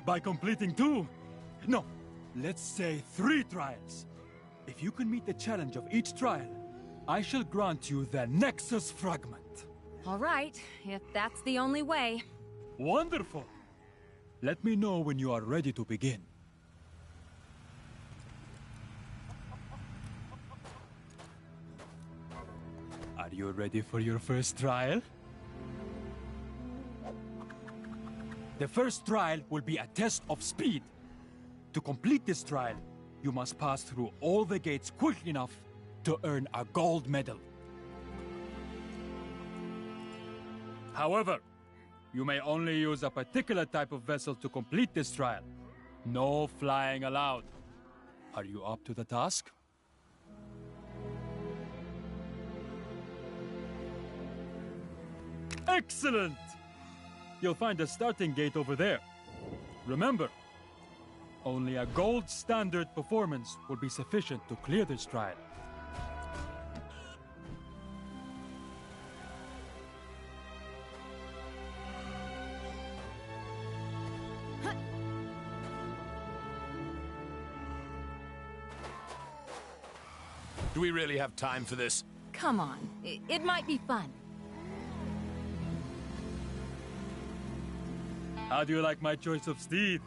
By completing 2, no, let's say 3 trials. If you can meet the challenge of each trial, I shall grant you the Nexus Fragment. All right, if that's the only way. Wonderful! Let me know when you are ready to begin. Are you ready for your first trial? The first trial will be a test of speed. To complete this trial, you must pass through all the gates quick enough to earn a gold medal. However, you may only use a particular type of vessel to complete this trial. No flying allowed. Are you up to the task? Excellent! You'll find a starting gate over there. Remember, only a gold standard performance will be sufficient to clear this trial. Do we really have time for this? Come on, it might be fun. How do you like my choice of steed?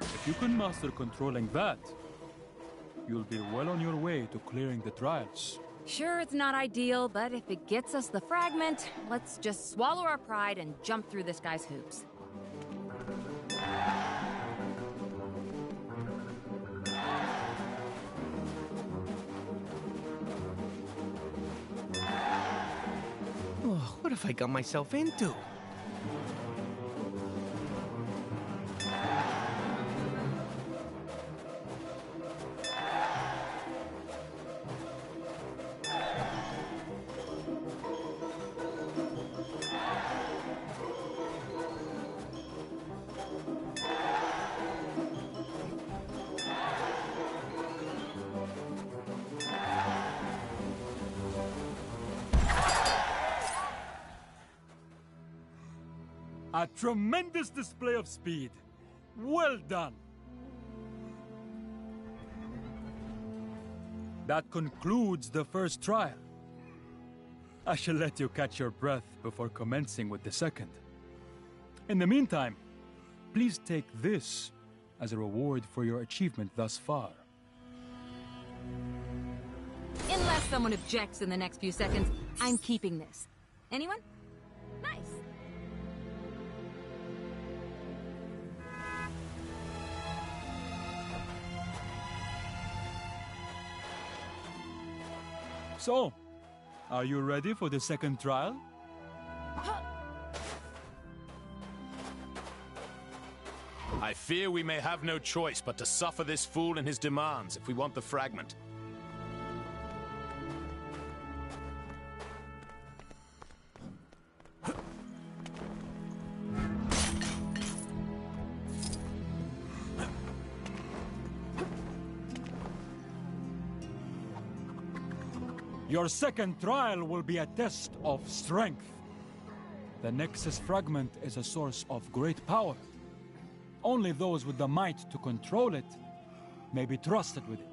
If you can master controlling that, you'll be well on your way to clearing the trials. Sure, it's not ideal, but if it gets us the fragment, let's just swallow our pride and jump through this guy's hoops. Oh, what have I got myself into? A tremendous display of speed. Well done. That concludes the first trial. I shall let you catch your breath before commencing with the second. In the meantime, please take this as a reward for your achievement thus far. Unless someone objects in the next few seconds, I'm keeping this. Anyone? Nice. So, are you ready for the second trial? I fear we may have no choice but to suffer this fool and his demands if we want the fragment. Your second trial will be a test of strength. The Nexus Fragment is a source of great power. Only those with the might to control it may be trusted with it.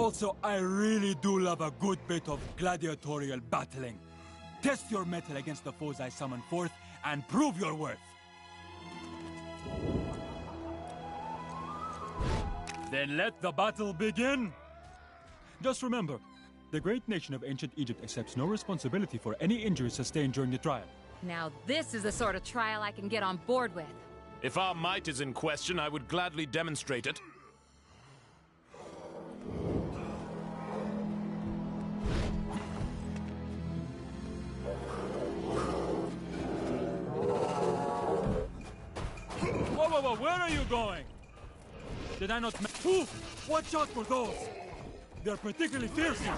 Also, I really do love a good bit of gladiatorial battling. Test your mettle against the foes I summon forth, and prove your worth. Then let the battle begin! Just remember, the great nation of ancient Egypt accepts no responsibility for any injuries sustained during the trial. Now this is the sort of trial I can get on board with. If our might is in question, I would gladly demonstrate it. Whoa, where are you going? Did I not Ooh, watch out for those! They're particularly fearsome.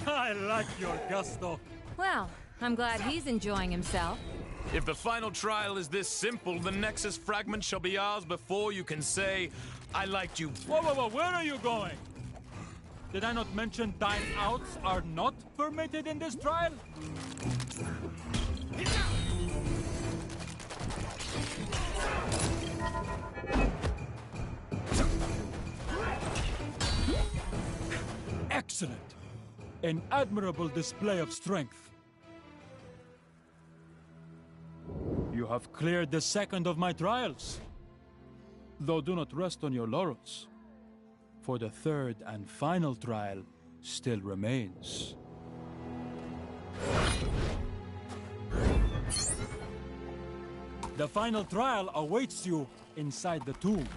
I like your gusto. Well, I'm glad he's enjoying himself. If the final trial is this simple, the Nexus fragment shall be ours before you can say, I liked you. Whoa, where are you going? Did I not mention dine-outs are not permitted in this trial? Excellent. An admirable display of strength. You have cleared the second of my trials. Though do not rest on your laurels, for the third and final trial still remains. The final trial awaits you inside the tomb.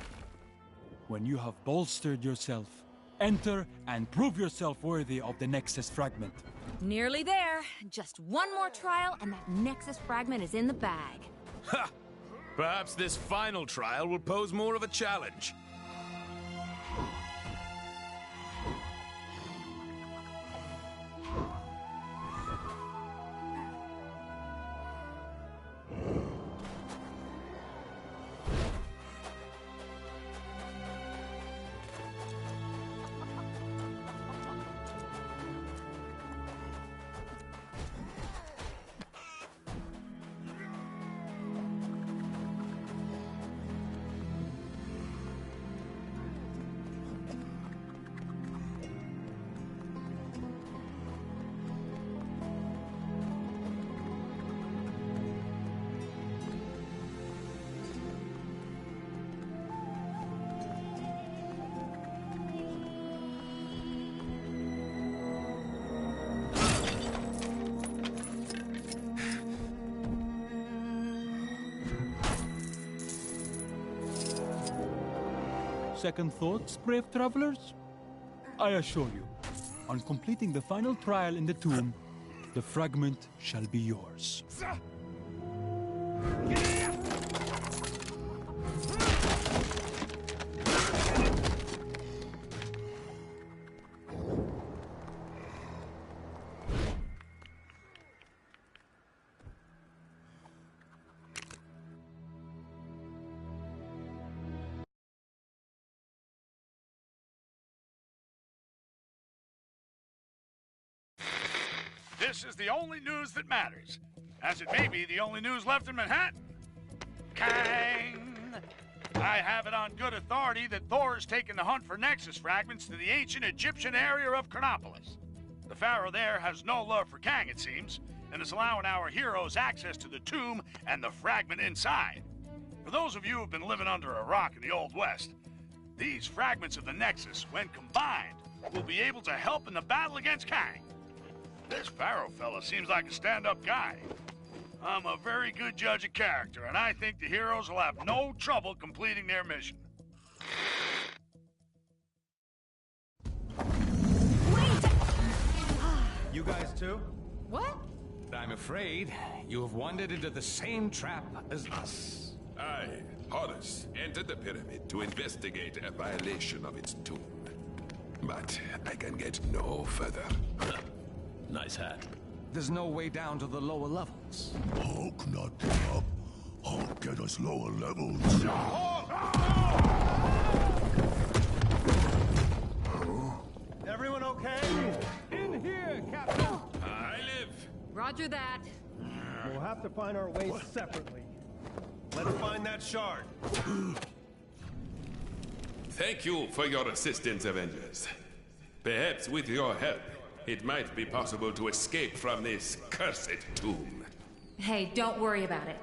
When you have bolstered yourself, enter and prove yourself worthy of the Nexus fragment. Nearly there. Just one more trial and that Nexus fragment is in the bag. Ha! Perhaps this final trial will pose more of a challenge. Second thoughts, brave travelers? I assure you, on completing the final trial in the tomb, the fragment shall be yours. This is the only news that matters, as it may be the only news left in Manhattan. Kang! I have it on good authority that Thor has taken the hunt for Nexus fragments to the ancient Egyptian area of Chronopolis. The Pharaoh there has no love for Kang, it seems, and is allowing our heroes access to the tomb and the fragment inside. For those of you who have been living under a rock in the Old West, these fragments of the Nexus, when combined, will be able to help in the battle against Kang. This Pharaoh fella seems like a stand-up guy. I'm a very good judge of character, and I think the heroes will have no trouble completing their mission. You guys too? What? I'm afraid you have wandered into the same trap as us. I, Horus, entered the pyramid to investigate a violation of its tomb. But I can get no further. Nice hat. There's no way down to the lower levels. Hulk not up. Hulk get us lower levels. Everyone okay? In here, Captain. I live. Roger that. have to find our ways separately. Let's find that shard. Thank you for your assistance, Avengers. Perhaps with your help, it might be possible to escape from this cursed tomb. Hey, don't worry about it.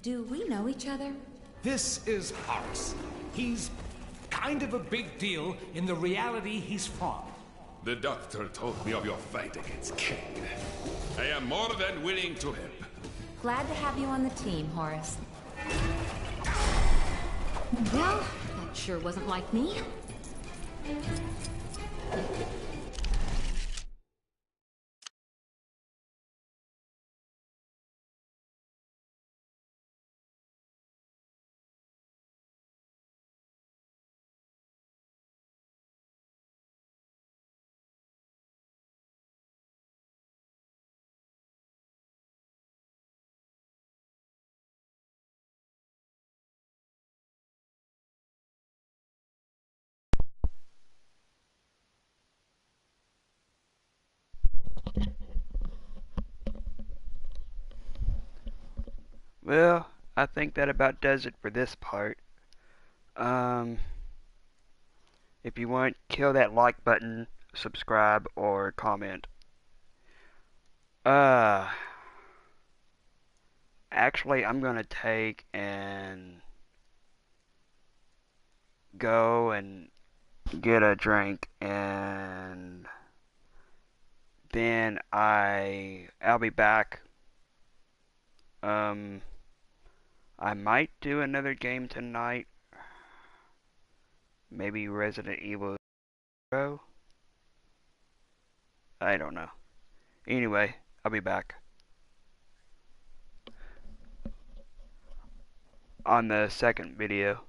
Do we know each other? This is Horace. He's kind of a big deal in the reality he's from. The doctor told me of your fight against Kang. I am more than willing to help. Glad to have you on the team, Horace. Well, that sure wasn't like me. Well, I think that about does it for this part. If you want, kill that like button, subscribe, or comment. Actually, I'm gonna take and go and get a drink, and then I'll be back. I might do another game tonight. Maybe Resident Evil 0? I don't know. Anyway, I'll be back. On the second video.